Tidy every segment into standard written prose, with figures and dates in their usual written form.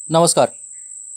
नमस्कार.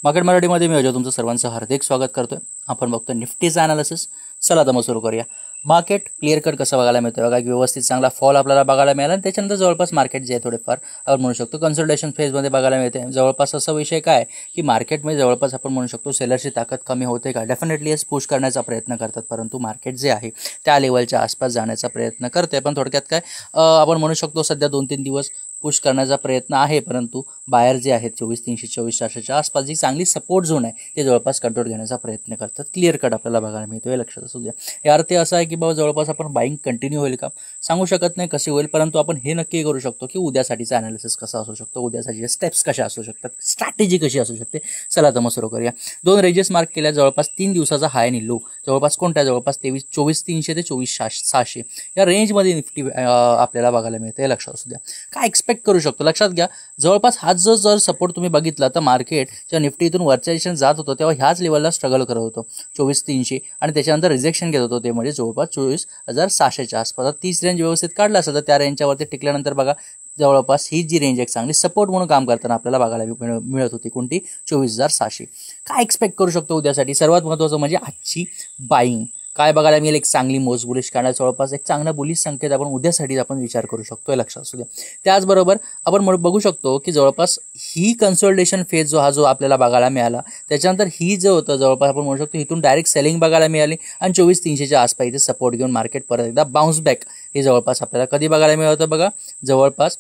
मार्केट मराठीमध्ये मी अजय तुमचं सर्वांचं हार्दिक स्वागत करतोय. आपण बघतो निफ्टीचा ॲनालिसिस. चला तर मग सुरू करूया. मार्केट क्लिअर कट कसं बघायला मिळतं बघा, व्यवस्थित चांगला फॉल आपल्याला बघायला मिळाला आणि त्याच्यानंतर जवळपास मार्केट जे आहे थोडेफार आपण म्हणू शकतो कन्सल्टेशन फेजमध्ये बघायला मिळते. जवळपास असा विषय काय की मार्केटमध्ये जवळपास आपण म्हणू शकतो सेलरची ताकद कमी होते का, डेफिनेटली एस पुश करण्याचा प्रयत्न करतात, परंतु मार्केट जे आहे त्या लेवलच्या आसपास जाण्याचा प्रयत्न करते. पण थोडक्यात काय आपण म्हणू शकतो सध्या 2-3 दिवस पुश करण्याचा प्रयत्न आहे, परंतु बायर जे आहेत 24,300 24,400च्या आसपास जी चांगली सपोर्ट झोन आहे ते जवळपास कंट्रोल घेण्याचा प्रयत्न करतात. क्लिअर कट आपल्याला बघायला मिळतो, हे लक्षात असू द्या. या अर्थ असा आहे की बाबा जवळपास आपण बाईंग कंटिन्यू होईल का सांगू शकत नाही कशी होईल, परंतु आपण हे नक्की करू शकतो की उद्यासाठीचा ॲनालिसिस कसा असू शकतो, उद्यासाठीचे स्टेप्स कशा असू शकतात, स्ट्रॅटेजी कशी असू शकते. चला तर मग सुरू करूया. 2 रेंजेस मार्क केल्या, जवळपास 3 दिवसाचा हाय आणि लो जवळपास कोणत्या, जवळपास 24,300 ते 24,600 या रेंजमध्ये निफ्टी आपल्याला बघायला मिळते, हे लक्षात असू द्या. काय एक्सपेक्ट करू शकतो लक्षात घ्या. जवळपास हाच जर सपोर्ट तुम्ही बघितला तर मार्केट जेव्हा निफ्टी इथून वरच्या दिशेने जात होतं तेव्हा ह्याच लेवलला स्ट्रगल करत होतो 24,300 आणि त्याच्यानंतर रिजेक्शन घेत होतो ते म्हणजे जवळपास 24,600च्या आसपास. 30 रेंज व्यवस्थित काढला असेल तर त्या रेंजच्यावरती टिकल्यानंतर बघा जवळपास ही जी रेंज एक चांगली सपोर्ट म्हणून काम करताना आपल्याला बघायला मिळत होती कोणती, 24,600. काय एक्सपेक्ट करू शकतो उद्यासाठी, सर्वात महत्त्वाचं म्हणजे आजची बाईंग काय बघायला मिळेल, एक चांगली मोज बुलिश काढण्याचा जवळपास एक चांगला बुलिश संकेत आपण उद्यासाठी आपण विचार करू शकतो, हे लक्षात असू द्या. त्याचबरोबर आपण बघू शकतो की जवळपास ही कन्सोलिडेशन फेज जो आपल्याला बघायला मिळाला त्याच्यानंतर ही जो होतं जवळपास आपण म्हणू शकतो इथून डायरेक्ट सेलिंग बघायला मिळाली आणि 24,300च्या आसपास इथे सपोर्ट घेऊन मार्केट परत एकदा बाउन्स बॅक हे जवळपास आपल्याला कधी बघायला मिळतं बघा, जवळपास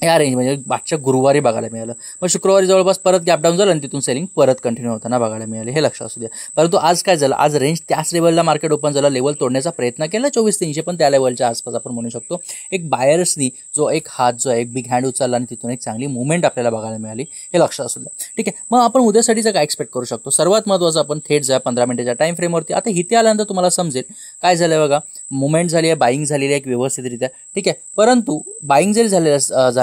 या रेंज म्हणजे मागच्या गुरुवारी बघायला मिळालं. मग शुक्रवारी जवळपास परत गॅपडाऊन झालं आणि तिथून सेलिंग परत कंटिन्यू होताना बघायला मिळाले, हे लक्षात असू द्या. परंतु आज काय झालं, आज रेंज त्याच लेवलला मार्केट ओपन झालं, लेवल तोडण्याचा प्रयत्न केला 24,300, पण त्या लेवलच्या आसपास आपण म्हणू शकतो एक बायर्सनी जो एक हात जो आहे एक बिग हँड उचलला आणि तिथून एक चांगली मुवमेंट आपल्याला बघायला मिळाली, हे लक्षात असू द्या. ठीक आहे, मग आपण उद्यासाठीचं काय एक्सपेक्ट करू शकतो. सर्वात महत्त्वाचं आपण थेट जा 15 मिनिटाच्या टाइम फ्रेमवरती. आता इथे आल्यानंतर तुम्हाला समजेल काय झालं बघा, मुवमेंट झाली आहे, बाईंग झालेली आहे एक व्यवस्थितरित्या. ठीक आहे, परंतु बाईंग जरी झाली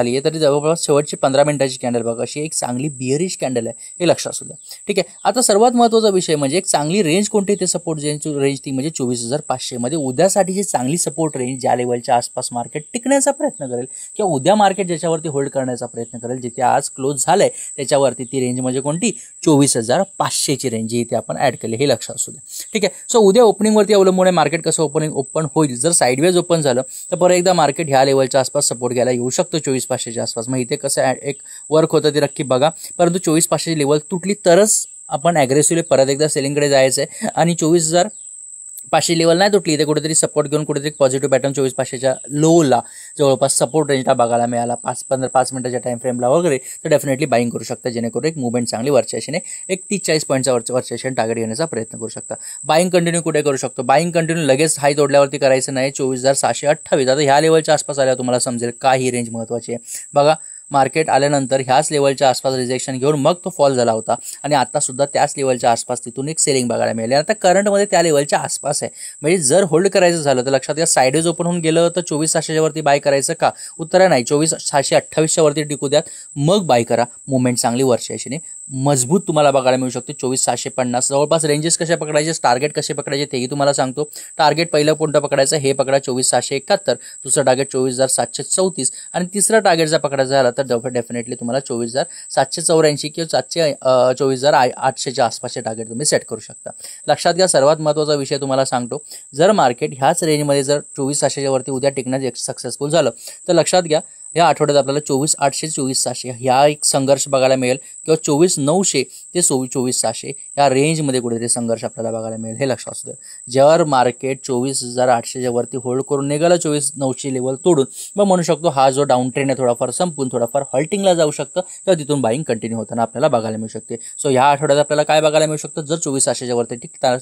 आहे तरी जवळपास शेवटची 15 मिनिटाची कॅन्डल बघा अशी एक चांगली बिअरिश कॅन्डल आहे, हे लक्षात असू द्या. ठीक आहे, आता सर्वात महत्त्वाचा विषय म्हणजे एक चांगली रेंज कोणती, ते सपोर्ट रेंज ती म्हणजे 24,500 मध्ये उद्यासाठीची चांगली सपोर्ट रेंज ज्या लेवलच्या आसपास मार्केट टिकण्याचा प्रयत्न करेल किंवा उद्या मार्केट ज्याच्यावरती होल्ड करण्याचा प्रयत्न करेल, जिथे आज क्लोज झालंय त्याच्यावरती ती रेंज म्हणजे कोणती, 24,500ची रेंज इथे आपण ऍड केली, हे लक्षात असू द्या. ठीक आहे, सो उद्या ओपनिंगवरती अवलंबून मार्केट कसं ओपन होईल. जर साईडवेज ओपन झालं तर परत एकदा मार्केट ह्या लेवलच्या आसपास सपोर्ट घ्यायला येऊ शकतो 24,500च्या आसपास. मग इथे कसं एक वर्क होतं ते नक्की बघा, परंतु 24,500ची लेवल तुटली तरच आपण ॲग्रेसिव्हली परत एकदा सेलिंगकडे जायचं आहे आणि 24,500 लेवल नाही तुटली इथे कुठेतरी सपोर्ट घेऊन कुठेतरी पॉझिटिव्ह पॅटर्न 24,500च्या लोला जवळपास सपोर्ट रेंजला बघायला मिळाला 5 मिनिटाच्या टाइम फ्रेमला वगैरे, तर डेफिनेटली बाईंग करू शकता, जेणेकरून एक मुवमेंट चांगली वरच्या दिशेने एक 30-40 पॉईंटचा वरच्या दिशेने टार्गेट घेण्याचा प्रयत्न करू शकता. बाईंग कंटिन्यू कुठे करू शकतो, बाईंग कंटिन्यू लगेच हाय तोडल्यावरती करायचं नाही. 24,628 आता ह्या लेवलच्या आसपास आल्या तुम्हाला समजेल का ही रेंज महत्त्वाची आहे बघा. मार्केट आल्यानंतर ह्याच लेवलच्या आसपास रिजेक्शन घेऊन मग तो फॉल झाला होता आणि आता सुद्धा त्याच लेवलच्या आसपास तिथून एक सेलिंग बघायला मिळाली. आता करंटमध्ये त्या लेवलच्या आसपास आहे, म्हणजे जर होल्ड करायचं झालं तर लक्षात घ्या साईडवेज ओपन होऊन गेलं तर 24,600च्या वरती बाय करायचं का, उत्तर नाही. 24,628च्या वरती टिकू द्यात मग बाय करा, मुवमेंट चांगली वरच्या दिशेने मजबूत तुम्हाला बघायला मिळू शकते. 24,650 जवळपास रेंजेस कशा पकडायचे, टार्गेट कसे पकडायचे तेही तुम्हाला सांगतो. टार्गेट पहिलं कोणतं पकडायचं हे पकडा 24,671, दुसरं टार्गेट 24,734 आणि तिसरा टार्गेटचा पकडायचा झाला तर डेफिनेटली तुम्हाला 24,784 किंवा 24,800च्या आसपासचे टार्गेट तुम्ही सेट करू शकता. लक्षात घ्या सर्वात महत्त्वाचा विषय तुम्हाला सांगतो, जर मार्केट ह्याच रेंजमध्ये जर 24,600च्या वरती उद्या टिकण्याचं सक्सेसफुल झालं तर लक्षात घ्या या आठवड्यात आपल्याला 24,800 24,600 ह्या एक संघर्ष बघायला मिळेल किंवा 24,900 ते 24,600 या रेंजमध्ये कुठेतरी संघर्ष आपल्याला बघायला मिळेल, हे लक्षात असू द्या. जर मार्केट 24,800च्या वरती होल्ड करून निघालं 24,900 लेवल तोडून, मग म्हणू शकतो हा जो डाऊन ट्रेंड आहे थोडाफार संपून थोडाफार हॉल्टिंगला जाऊ शकतं किंवा तिथून बाईंग कंटिन्यू होताना आपल्याला बघायला मिळू शकते. सो ह्या आठवड्यात आपल्याला काय बघायला मिळू शकतं, जर 24,600च्या वरती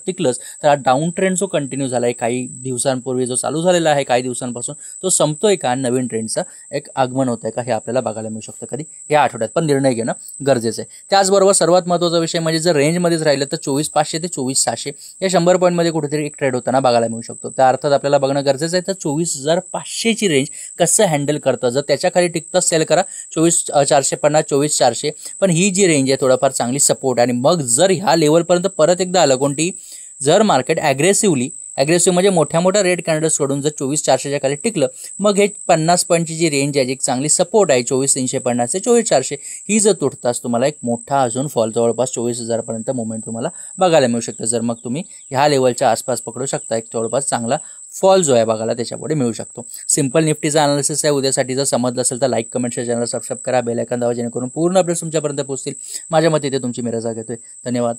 टिकलंच तर हा डाऊन ट्रेंड जो कंटिन्यू झाला आहे काही दिवसांपूर्वी जो चालू झालेला आहे काही दिवसांपासून तो संपतोय का, नवीन ट्रेंडचा एक आगमन होत आहे का, हे आपल्याला बघायला मिळू शकतं कधी या आठवड्यात, पण निर्णय घेणं गरजेचं आहे. त्याचबरोबर सर्वात महत्त्वाचा विषय म्हणजे जर रेंजमध्येच राहिलं तर 24,500 ते 24,600 या 100 पॉईंटमध्ये कुठेतरी एक ट्रेड होताना बघायला मिळू शकतो. त्या अर्थात आपल्याला बघणं गरजेचं आहे तर 24,500ची रेंज कसं हँडल करतं, जर त्याच्या खाली टिकतं सेल करा 24,450 24,400, पण ही जी रेंज आहे थोडाफार चांगली सपोर्ट आणि मग जर ह्या लेवलपर्यंत परत एकदा आलं कोणती, जर मार्केट ॲग्रेसिव्हली ॲग्रेसिव्ह म्हणजे मोठ्या मोठ्या रेड कॅन्डल्स सोडून जर 24,400च्या खाली टिकलं, मग हे 50 पॉईंटची जी रेंज आहे, जी चांगली सपोर्ट आहे 24,350 ते 24,400, ही जर तुटताच तुम्हाला एक मोठा अजून फॉल जवळपास 24,000पर्यंत मुवमेंट तुम्हाला बघायला मिळू शकतं. जर मग तुम्ही ह्या लेवलच्या आसपास पकडू शकता, एक जवळपास चांगला फॉल जो आहे बघायला त्याच्यापुढे मिळू शकतो. सिंपल निफ्टीचा अनालिसिस आहे. उद्यासाठी जर समजलं असेल तर like, comment, share, channel subscribe करा, बेल आयकॉन दाबा, जेणेकरून पूर्ण अपडेट तुमच्यापर्यंत पोहोचतील. माझ्या मते इथे तुमची मी रजा घेतोय. धन्यवाद.